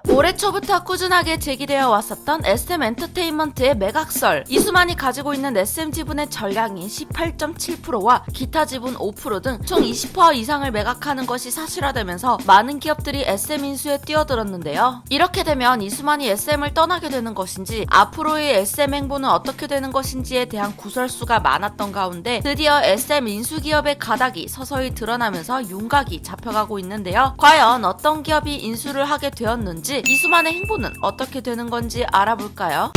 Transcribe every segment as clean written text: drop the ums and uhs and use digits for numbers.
올해 초부터 꾸준하게 제기되어 왔었던 SM엔터테인먼트의 매각설. 이수만이 가지고 있는 SM 지분의 전량이 18.7%와 기타 지분 5% 등 총 20% 이상을 매각하는 것이 사실화되면서 많은 기업들이 SM 인수에 뛰어들었는데요. 이렇게 되면 이수만이 SM을 떠나게 되는 것인지 앞으로의 SM 행보는 어떻게 되는 것인지에 대한 구설수가 많았던 가운데 드디어 SM 인수 기업의 가닥이 서서히 드러나면서 윤곽이 잡혀가고 있는데요. 과연 어떤 기업이 인수를 하게 되었는지, 이수만의 행보는 어떻게 되는 건지 알아볼까요?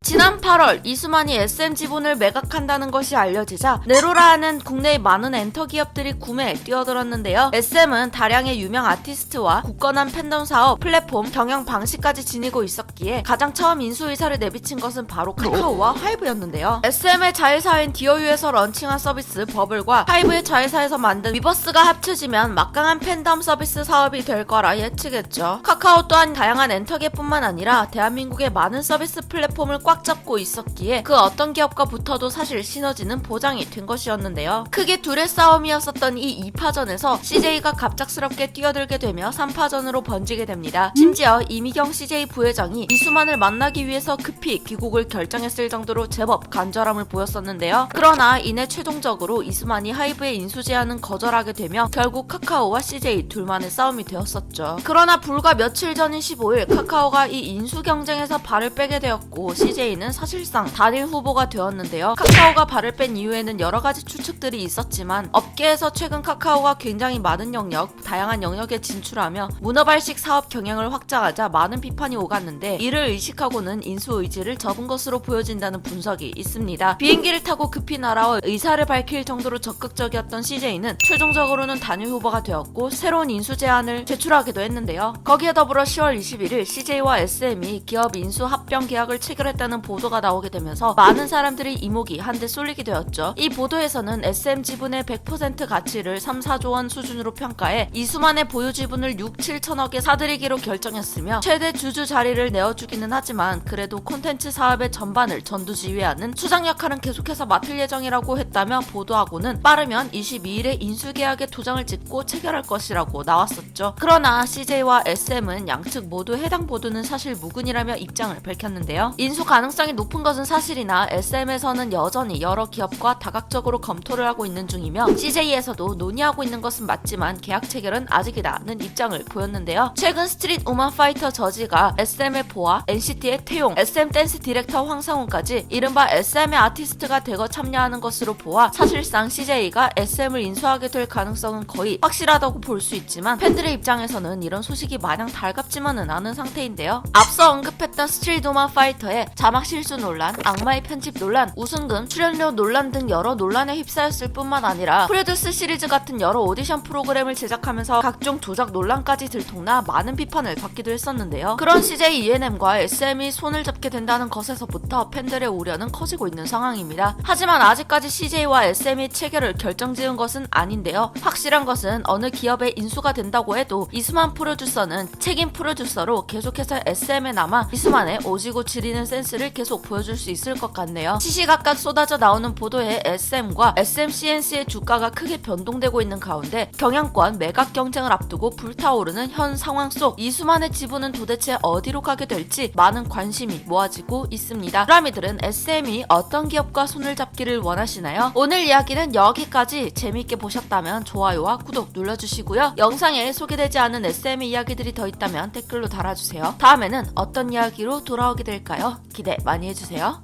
지난 8월 이수만이 SM 지분을 매각한다는 것이 알려지자 네로라는 국내의 많은 엔터 기업들이 구매에 뛰어들었는데요. SM은 다량의 유명 아티스트와 굳건한 팬덤 사업, 플랫폼, 경영 방식까지 지니고 있었기에 가장 처음 인수 의사를 내비친 것은 바로 카카오와 하이브였는데요. SM의 자회사인 디어유에서 런칭한 서비스 버블과 하이브의 자회사에서 만든 위버스가 합쳐지면 막강한 팬덤 서비스 사업이 될 거라 예측했죠. 카카오 또한 다양한 엔터계뿐만 아니라 대한민국의 많은 서비스 플랫폼을 꽉 잡고 있었기에 그 어떤 기업과 붙어도 사실 시너지는 보장이 된 것이었는데요. 크게 둘의 싸움이었었던 이 2파전에서 CJ가 갑작스럽게 뛰어들게 되며 3파전으로 번지게 됩니다. 심지어 이미경 CJ 부회장이 이수만을 만나기 위해서 급히 귀국을 결정했을 정도로 제법 간절함을 보였었는데요. 그러나 이내 최종적으로 이수만이 하이브의 인수 제안은 거절하게 되며 결국 카카오와 CJ 둘만의 싸움이 되었었죠. 그러나 불과 며칠 전인 15일 카카오가 이 인수 경쟁에서 발을 빼게 되었고 CJ는 사실상 단일 후보가 되었는데요. 카카오가 발을 뺀 이유에는 여러 가지 추측들이 있었지만 업계에서 최근 카카오가 굉장히 많은 영역, 다양한 영역에 진출하며 문어발식 사업 경영을 확장하자 많은 비판이 오갔는데 이를 의식하고는 인수 의지를 접은 것으로 보여진다는 분석이 있습니다. 비행기를 타고 급히 날아와 의사를 밝힐 정도로 적극적이었던 CJ는 최종적으로는 단일 후보가 되었고 새로운 인수 제안을 제출하기도 했는데요. 거기에 더불어 10월 21일 CJ와 SM이 기업 인수 합병 계약을 체결했다는 보도가 나오게 되면서 많은 사람들이 이목이 한데 쏠리게 되었죠. 이 보도에서는 SM 지분의 100% 가치를 3, 4조 원 수준으로 평가해 이수만의 보유 지분을 6, 7천억에 사들이기로 결정했으며 최대 주주 자리를 내어주기는 하지만 그래도 콘텐츠 사업의 전반을 전두지휘하는 수장 역할은 계속해서 맡을 예정이라고 했다며 보도하고는 빠르면 22일에 인수계약에 도장을 찍고 체결할 것이라고 나왔었죠. 그러나 CJ와 SM은 양측 모두 해당 보도는 사실 무근이라며 입장을 밝혔는데요. 인수 가능성이 높은 것은 사실이나 SM에서는 여전히 여러 기업과 다각적으로 검토를 하고 있는 중이며 CJ에서도 논의하고 있는 것은 맞지만 계약 체결은 아직이다는 입장을 보였는데요. 최근 스트릿 우먼 파이터 저지가 SM의 보아, NCT의 태용, SM 댄스 디렉터 황상훈까지 이른바 SM의 아티스트가 대거 참여하는 것으로 보아 사실상 CJ가 SM을 인수하게 될 가능성은 거의 확실하다고 볼 수 있지만 팬들의 입장에서는 이런 소식이 마냥 달갑지만은 않은 상태인데요. 앞서 언급했던 스트릿 우먼 파이터의 자막 실수 논란, 악마의 편집 논란, 우승금, 출연료 논란 등 여러 논란에 휩싸였을 뿐만 아니라 프로듀스 시리즈 같은 여러 오디션 프로그램을 제작하면서 각종 조작 논란까지 들통나 많은 비판을 받기도 했었는데요. 그런 CJ ENM과 SM이 손을 잡게 된다는 것에서부터 팬들의 우려는 커지고 있는 상황입니다. 하지만 아직까지 CJ와 SM이 체결을 결정지은 것은 아닌데요. 확실한 것은 어느 기업의 인수가 된다고 해도 이수만 프로듀서는 책임 프로듀서로 계속해서 SM에 남아 이수만의 오지고 지리는 센스를 계속 보여줄 수 있을 것 같네요. 시시각각 쏟아져 나오는 보도에 SM과 SMCNC의 주가가 크게 변동되고 있는 가운데 경영권 매각 경쟁을 앞두고 불타오르는 현 상황 속 이수만의 지분은 도대체 어디로 가게 될지 많은 관심이 모아지고 있습니다. 브라미들은 SM이 어떤 기업과 손을 잡기를 원하시나요? 오늘 이야기는 여기까지. 재미있게 보셨다면 좋아요와 구독 눌러주시고요. 영상에 소개되지 않은 SM의 이야기들이 더 있다면 댓글로 달아주세요. 다음에는 어떤 이야기로 돌아오게 될까요? 기대 많이 해주세요.